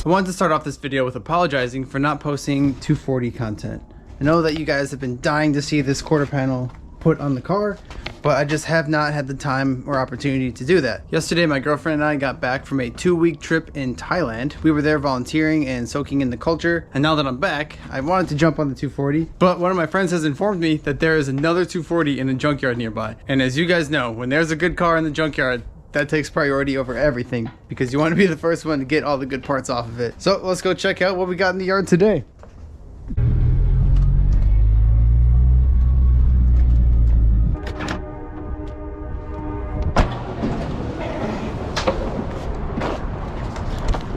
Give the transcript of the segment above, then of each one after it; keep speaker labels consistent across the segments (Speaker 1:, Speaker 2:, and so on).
Speaker 1: I wanted to start off this video with apologizing for not posting 240 content. I know that you guys have been dying to see this quarter panel put on the car, but I just have not had the time or opportunity to do that. Yesterday, my girlfriend and I got back from a 2-week trip in Thailand. We were there volunteering and soaking in the culture, and now that I'm back, I wanted to jump on the 240, but one of my friends has informed me that there is another 240 in a junkyard nearby. And as you guys know, when there's a good car in the junkyard, that takes priority over everything because you want to be the first one to get all the good parts off of it. So let's go check out what we got in the yard today.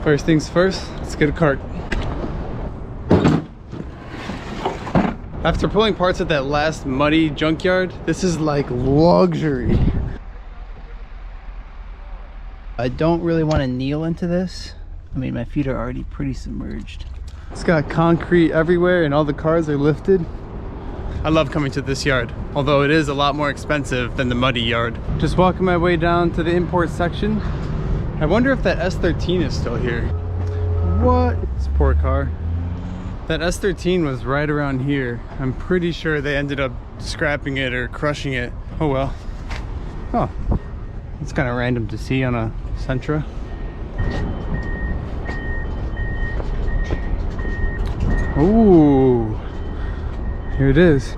Speaker 1: First things first, let's get a cart. After pulling parts at that last muddy junkyard, this is like luxury. I don't really want to kneel into this. I mean, my feet are already pretty submerged. It's got concrete everywhere and all the cars are lifted. I love coming to this yard, although it is a lot more expensive than the muddy yard. Just walking my way down to the import section. I wonder if that S13 is still here. What? This poor car. That S13 was right around here. I'm pretty sure they ended up scrapping it or crushing it. Oh well. Oh, it's kind of random to see on a Sentra. Ooh, here it is.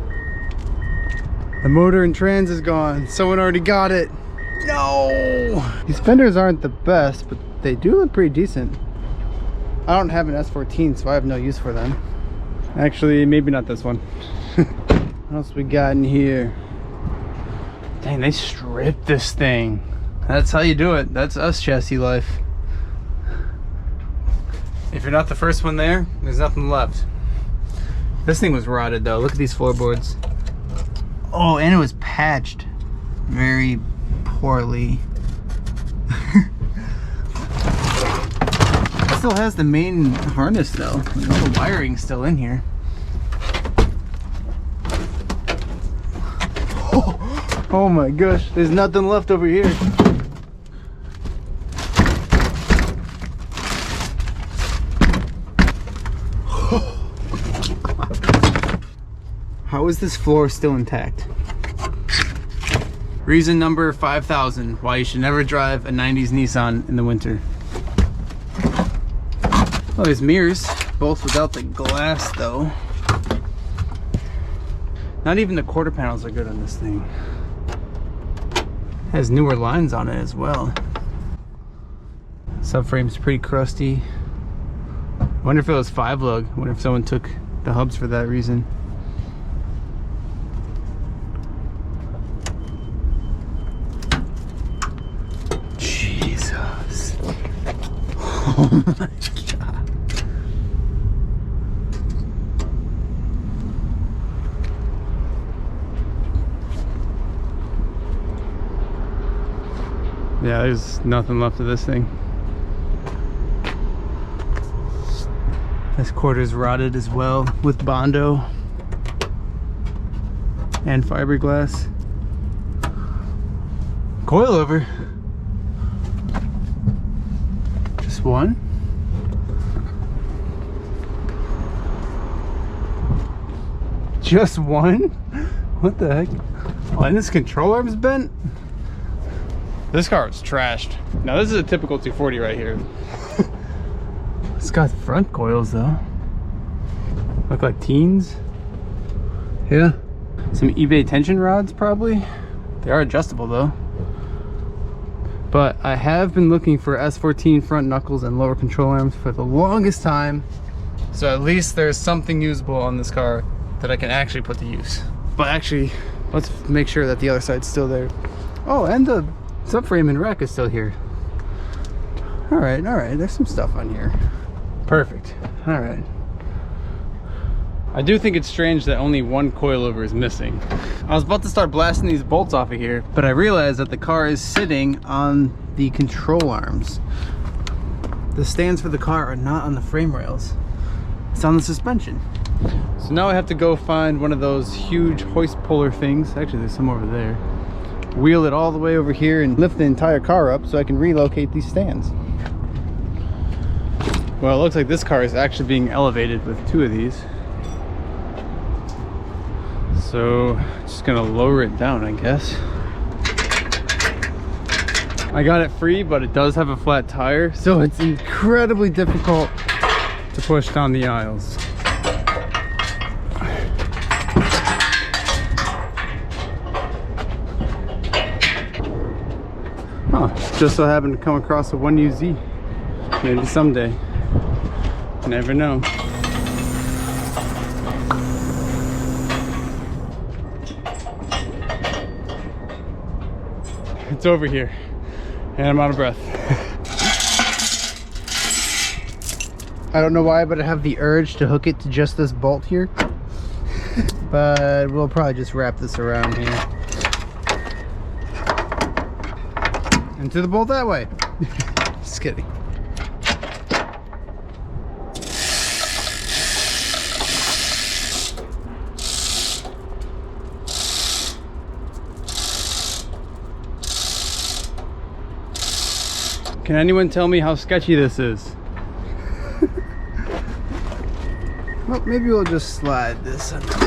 Speaker 1: The motor and trans is gone. Someone already got it. No! These fenders aren't the best, but they do look pretty decent. I don't have an S14, so I have no use for them. Actually, maybe not this one. What else we got in here? Dang, they stripped this thing. That's how you do it. That's us chassis life. If you're not the first one there, there's nothing left. This thing was rotted though. Look at these floorboards. Oh, and it was patched very poorly. It still has the main harness though. All the wiring's still in here. Oh my gosh, there's nothing left over here. How is this floor still intact? Reason number 5,000 why you should never drive a 90s Nissan in the winter. Oh, there's mirrors, both without the glass though. Not even the quarter panels are good on this thing. It has newer lines on it as well. Subframe's pretty crusty. I wonder if it was 5-lug. I wonder if someone took the hubs for that reason. Jesus. Oh my God. Yeah, there's nothing left of this thing. This quarter's rotted as well with Bondo and fiberglass. Coilover. Just one? Just one? What the heck? Oh, and this control arm's bent? This car is trashed. Now this is a typical 240 right here. It's got front coils though. Look like teens. Yeah. Some eBay tension rods probably. They are adjustable though. But I have been looking for S14 front knuckles and lower control arms for the longest time. So at least there's something usable on this car that I can actually put to use. But actually, let's make sure that the other side's still there. Oh, and the subframe and rack is still here. All right, there's some stuff on here. Perfect. All right. I do think it's strange that only one coilover is missing. I was about to start blasting these bolts off of here, but I realized that the car is sitting on the control arms. The stands for the car are not on the frame rails. It's on the suspension. So now I have to go find one of those huge hoist puller things. Actually, there's some over there. Wheel it all the way over here and lift the entire car up so I can relocate these stands. Well, it looks like this car is actually being elevated with 2 of these. So, just gonna lower it down, I guess. I got it free, but it does have a flat tire, so it's incredibly difficult to push down the aisles. Huh, just so happened to come across a 1UZ. Maybe someday. Never know. It's over here, and I'm out of breath. I don't know why, but I have the urge to hook it to just this bolt here. But we'll probably just wrap this around here. And to the bolt that way. Just kidding. Can anyone tell me how sketchy this is? Well, maybe we'll just slide this under there.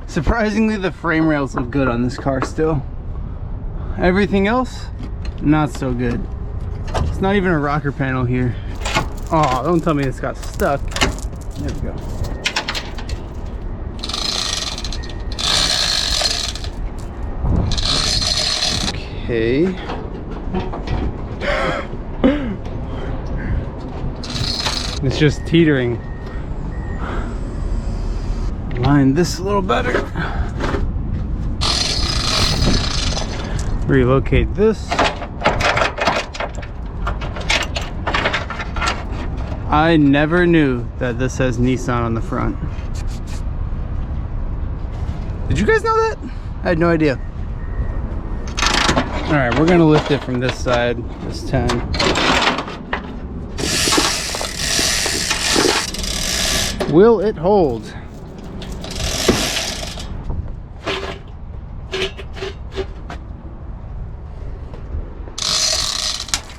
Speaker 1: Surprisingly, the frame rails look good on this car still. Everything else, not so good. It's not even a rocker panel here. Oh, don't tell me it's got stuck. There we go. Okay. It's just teetering. Line this a little better. Relocate this. I never knew that this says Nissan on the front. Did you guys know that? I had no idea. All right, we're gonna lift it from this side this time. Will it hold?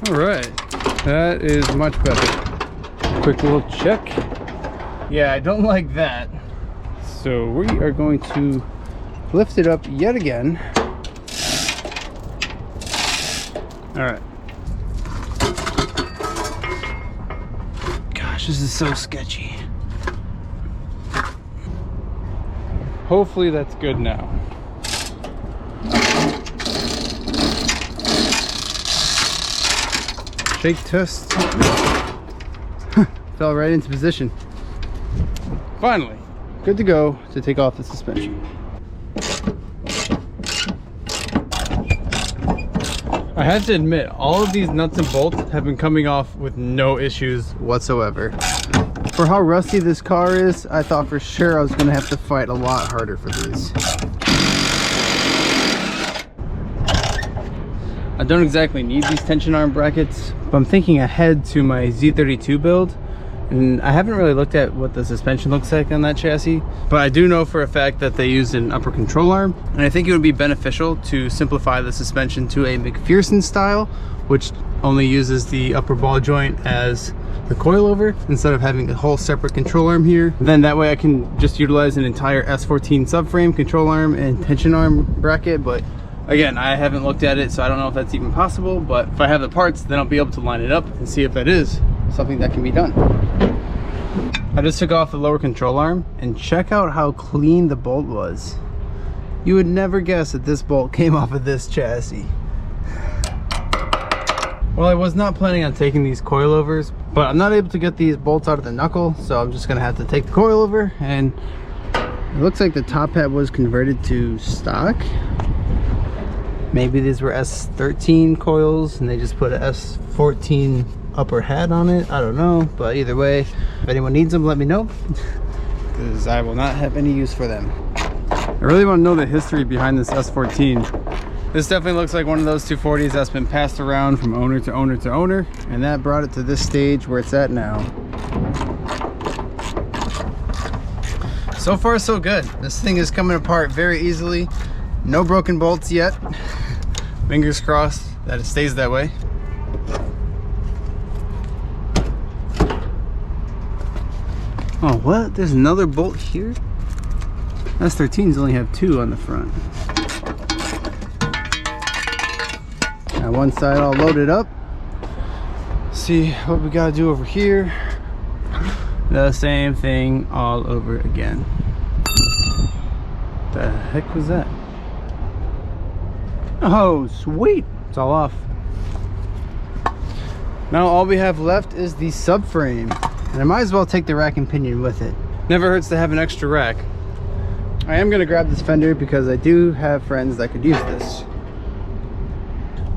Speaker 1: All right, that is much better. Quick little check. Yeah, I don't like that. So we are going to lift it up yet again. All right. Gosh, this is so sketchy. Hopefully that's good now. Shake test. Fell right into position. Finally, good to go to take off the suspension. I have to admit, all of these nuts and bolts have been coming off with no issues whatsoever. For how rusty this car is, I thought for sure I was gonna have to fight a lot harder for these. I don't exactly need these tension arm brackets, but I'm thinking ahead to my Z32 build, and I haven't really looked at what the suspension looks like on that chassis, but I do know for a fact that they used an upper control arm, and I think it would be beneficial to simplify the suspension to a McPherson style, which only uses the upper ball joint as the coilover instead of having a whole separate control arm here. Then that way I can just utilize an entire S14 subframe, control arm, and tension arm bracket. But again, I haven't looked at it, so I don't know if that's even possible, but if I have the parts, then I'll be able to line it up and see if that is something that can be done. I just took off the lower control arm, and check out how clean the bolt was. You would never guess that this bolt came off of this chassis. Well, I was not planning on taking these coilovers, but I'm not able to get these bolts out of the knuckle, so I'm just gonna have to take the coilover, and it looks like the top hat was converted to stock. Maybe these were S13 coils and they just put a S14 upper hat on it. I don't know, but either way, if anyone needs them, let me know, because I will not have any use for them. I really want to know the history behind this S14. This definitely looks like one of those 240s that's been passed around from owner to owner to owner, and that brought it to this stage where it's at now. So far so good. This thing is coming apart very easily. No broken bolts yet, Fingers crossed that it stays that way. Oh, what? There's another bolt here? S13s only have 2 on the front. Got one side all loaded up. See what we gotta do over here. The same thing all over again. The heck was that? Oh, sweet! It's all off. Now all we have left is the subframe. And I might as well take the rack and pinion with it. Never hurts to have an extra rack. I am gonna grab this fender because I do have friends that could use this.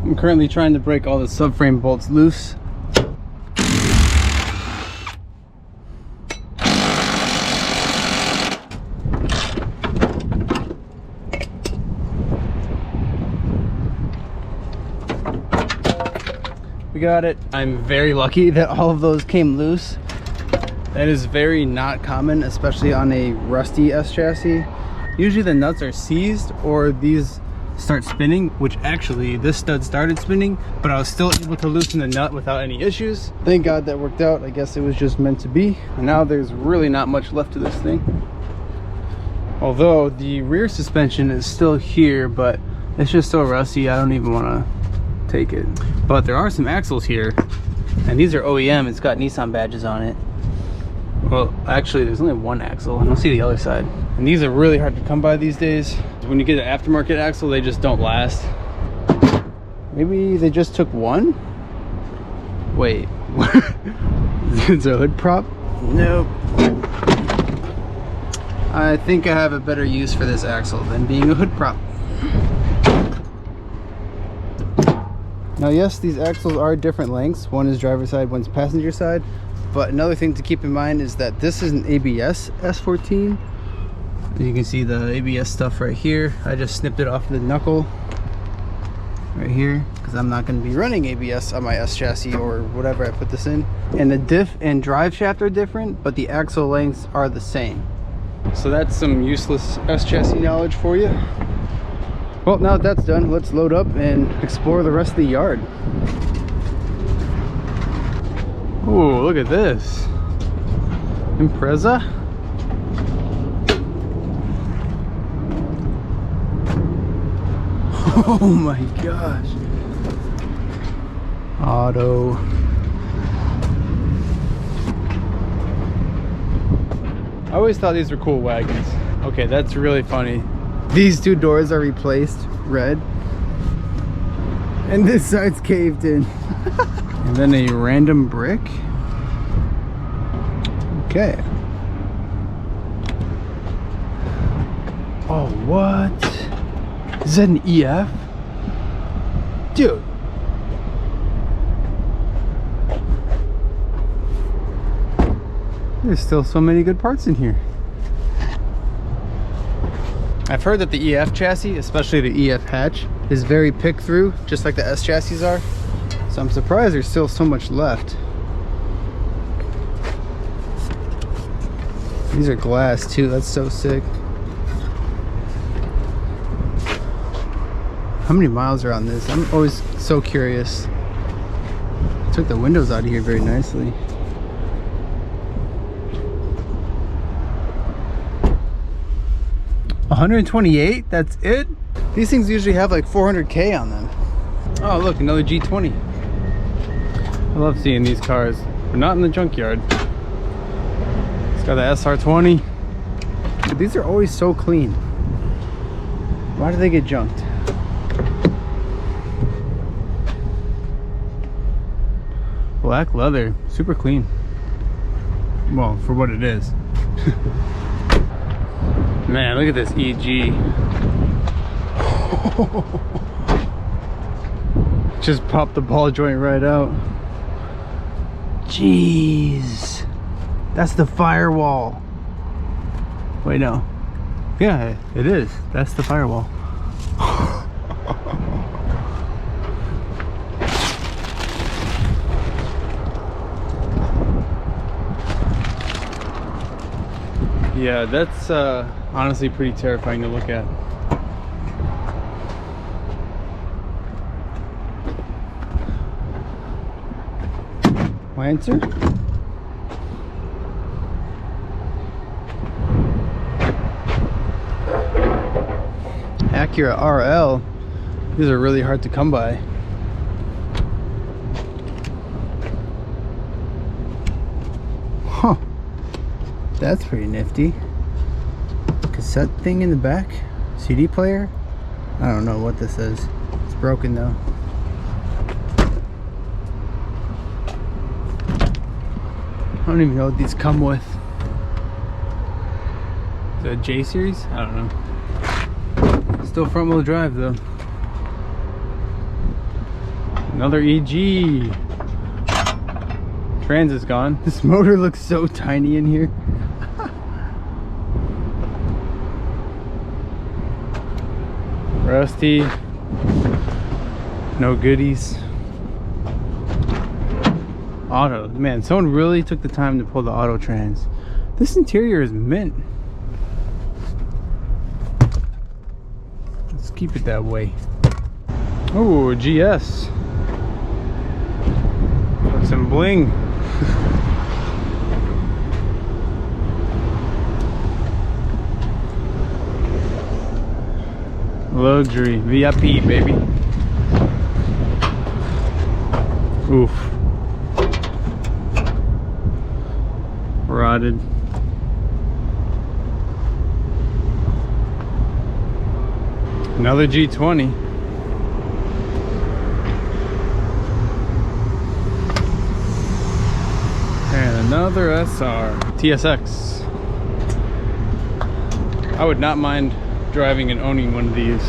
Speaker 1: I'm currently trying to break all the subframe bolts loose. We got it. I'm very lucky that all of those came loose. That is very not common, especially on a rusty S chassis. Usually the nuts are seized or these start spinning, which actually this stud started spinning, but I was still able to loosen the nut without any issues. Thank God that worked out. I guess it was just meant to be. And now there's really not much left to this thing. Although the rear suspension is still here, but it's just so rusty I don't even want to take it. But there are some axles here, and these are OEM. It's got Nissan badges on it. Well, actually there's only one axle. I don't see the other side. And these are really hard to come by these days. When you get an aftermarket axle, they just don't last. Maybe they just took one? Wait, it's a hood prop? Nope. I think I have a better use for this axle than being a hood prop. Now yes, these axles are different lengths. One is driver side, one's passenger side. But another thing to keep in mind is that this is an ABS S14. You can see the ABS stuff right here. I just snipped it off the knuckle right here because I'm not going to be running ABS on my S chassis or whatever I put this in. And the diff and drive shaft are different, but the axle lengths are the same. So that's some useless S chassis knowledge for you. Well, now that that's done, let's load up and explore the rest of the yard. Ooh, look at this. Impreza. Oh my gosh. Auto. I always thought these were cool wagons. Okay, that's really funny. These 2 doors are replaced, red. And this side's caved in. And then a random brick. Okay. Oh, what? Is that an EF? Dude. There's still so many good parts in here. I've heard that the EF chassis, especially the EF hatch, is very pick through, just like the S chassis are. So I'm surprised there's still so much left. These are glass too, that's so sick. How many miles are on this? I'm always so curious. Took the windows out of here very nicely. $128? That's it? These things usually have like 400K on them. Oh look, another G20. I love seeing these cars, but not in the junkyard. It's got the SR20. But these are always so clean. Why do they get junked? Black leather, super clean. Well, for what it is. Man, look at this EG. Just popped the ball joint right out. Jeez. That's the firewall. Wait, no. Yeah, it is. That's the firewall. Yeah, that's honestly pretty terrifying to look at. Lancer. Acura RL. These are really hard to come by. Huh. That's pretty nifty. Cassette thing in the back. CD player. I don't know what this is. It's broken though. I don't even know what these come with. Is that a J series? I don't know. Still front wheel drive though. Another EG. Trans is gone. This motor looks so tiny in here. Rusty. No goodies. Auto. Man, someone really took the time to pull the auto trans. This interior is mint. Let's keep it that way. Oh, GS. Got some bling. Luxury, VIP, baby. Oof. Rotted. Another G20. And another SR. TSX. I would not mind driving and owning one of these.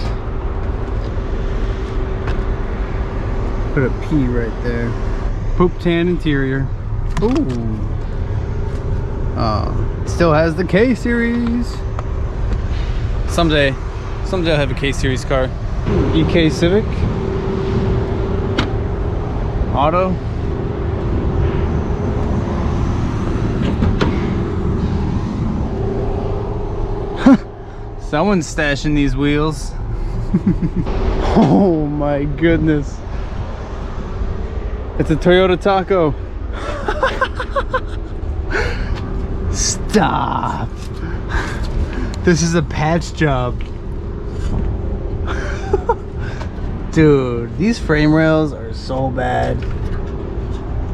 Speaker 1: Put a P right there. Poop tan interior. Ooh. Still has the K series. Someday I'll have a K series car. EK Civic. Auto. Someone's stashing these wheels. Oh my goodness. It's a Toyota Taco. Stop. This is a patch job. Dude, these frame rails are so bad.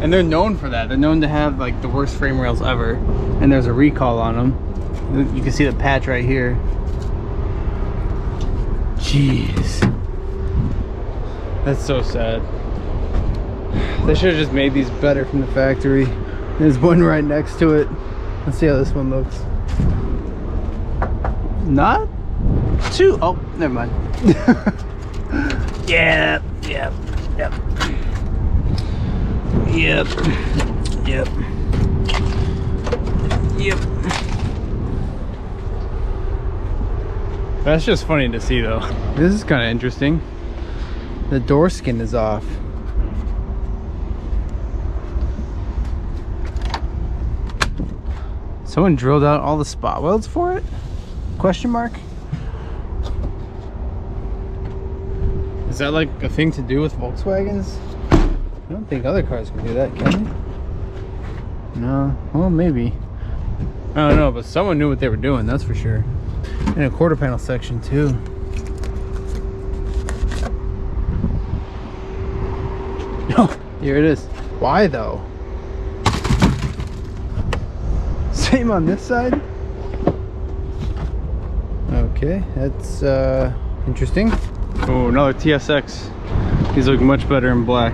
Speaker 1: And they're known for that. They're known to have like the worst frame rails ever. And there's a recall on them. You can see the patch right here. Jeez. That's so sad. They should have just made these better from the factory. There's one right next to it. Let's see how this one looks. Not too... Oh, never mind. Yep. Yep. That's just funny to see though. This is kind of interesting. The door skin is off. Someone drilled out all the spot welds for it? Question mark? Is that like a thing to do with Volkswagens? I don't think other cars can do that, can they? No, well maybe. I don't know, but someone knew what they were doing, that's for sure. And a quarter panel section too. Oh, here it is. Why though? Same on this side. Okay, that's interesting. Oh, another TSX. These look much better in black.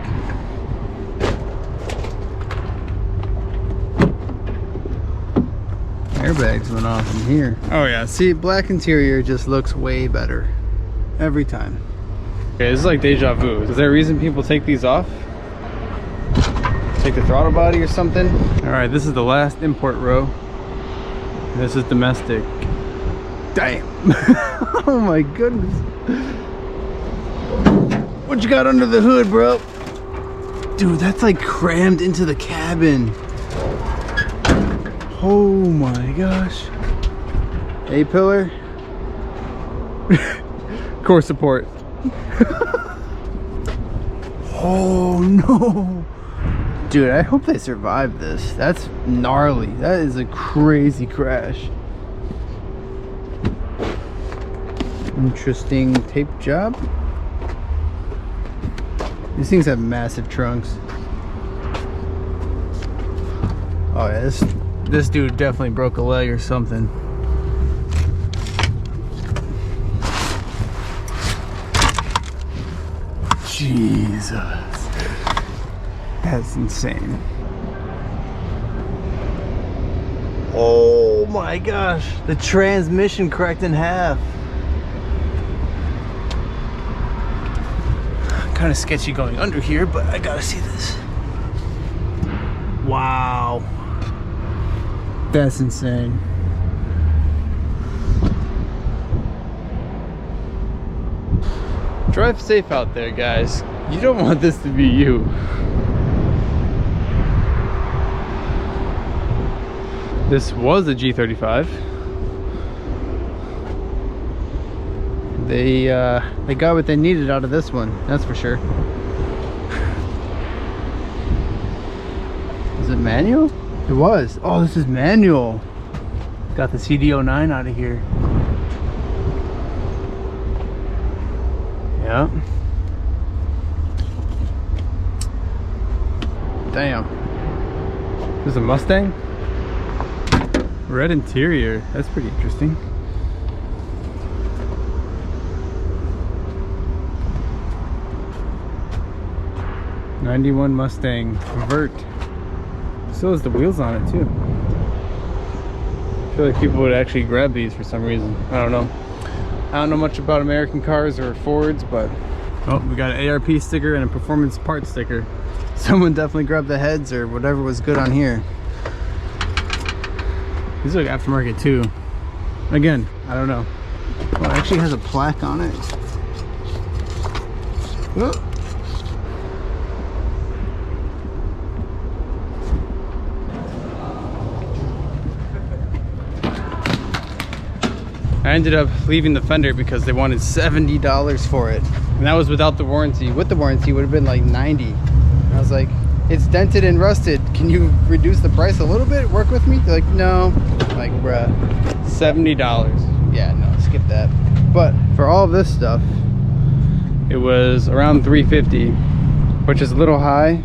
Speaker 1: Airbags went off in here. Oh yeah, see, black interior just looks way better every time. Okay, this is like deja vu. Is there a reason people take these off? Take the throttle body or something? All right, this is the last import row. This is domestic. Damn. Oh my goodness. What you got under the hood, bro? Dude, that's like crammed into the cabin. Oh my gosh. A-pillar. Core support. Oh no. Dude, I hope they survive this. That's gnarly. That is a crazy crash. Interesting tape job. These things have massive trunks. Oh yeah, this dude definitely broke a leg or something. Jesus. That's insane. Oh my gosh, the transmission cracked in half. Kind of sketchy going under here, but I gotta see this. Wow. That's insane. Drive safe out there, guys. You don't want this to be you. This was a G35. They got what they needed out of this one, that's for sure. Is it manual? It was. Oh, this is manual. Got the CD09 out of here. Yeah. Damn. This is a Mustang? Red interior. That's pretty interesting. '91 Mustang Vert. Still has the wheels on it too. I feel like people would actually grab these for some reason. I don't know. I don't know much about American cars or Fords, but oh, we got an ARP sticker and a performance part sticker. Someone definitely grabbed the heads or whatever was good on here. These look aftermarket too. Again, I don't know. Oh, it actually has a plaque on it. Oh. I ended up leaving the fender because they wanted $70 for it. And that was without the warranty. With the warranty, it would have been like $90. And I was like, it's dented and rusted. Can you reduce the price a little bit? Work with me? They're like, no. I'm like, bruh, $70. Yeah, no, skip that. But for all of this stuff, it was around $350, which is a little high.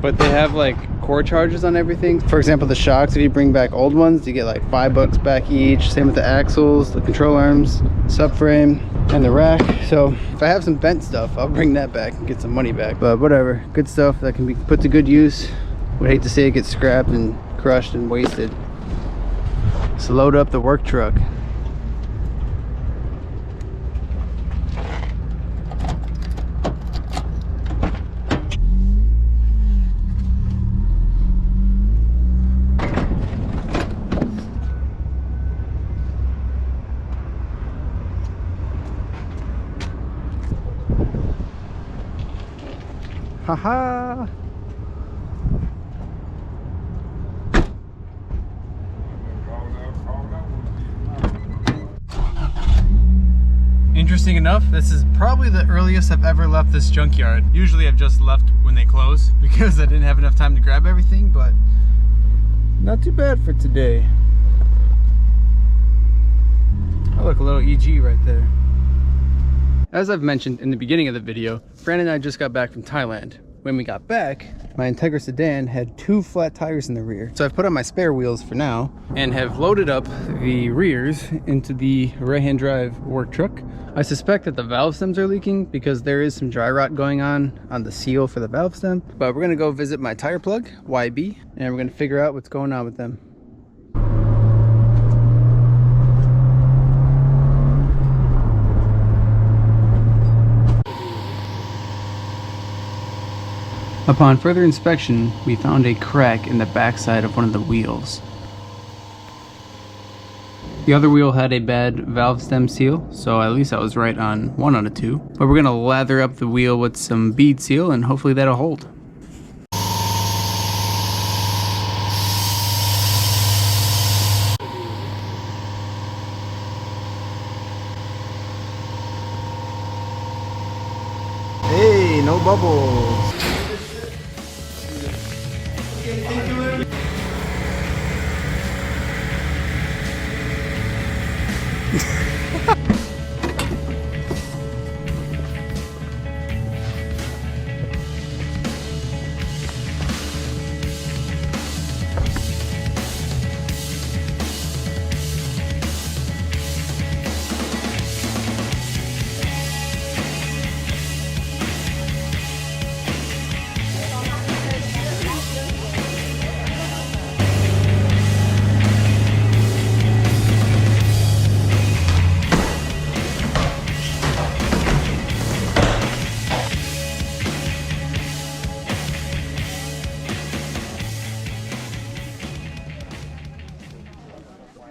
Speaker 1: But they have like core charges on everything. For example, the shocks, if you bring back old ones, you get like $5 back each. Same with the axles, the control arms, subframe, and the rack. So if I have some bent stuff, I'll bring that back and get some money back. But whatever, good stuff that can be put to good use. Would hate to see it get scrapped and crushed and wasted. So load up the work truck. Haha. Interesting enough, this is probably the earliest I've ever left this junkyard. Usually I've just left when they close because I didn't have enough time to grab everything, but not too bad for today. Oh look, a little EG right there. As I've mentioned in the beginning of the video, Fran and I just got back from Thailand. When we got back, my Integra sedan had 2 flat tires in the rear. So I've put on my spare wheels for now and have loaded up the rears into the right-hand drive work truck. I suspect that the valve stems are leaking because there is some dry rot going on the seal for the valve stem. But we're gonna go visit my tire plug, YB, and we're gonna figure out what's going on with them. Upon further inspection, we found a crack in the backside of one of the wheels. The other wheel had a bad valve stem seal, so at least I was right on 1 out of 2. But we're gonna lather up the wheel with some bead seal and hopefully that'll hold. Hey, no bubbles.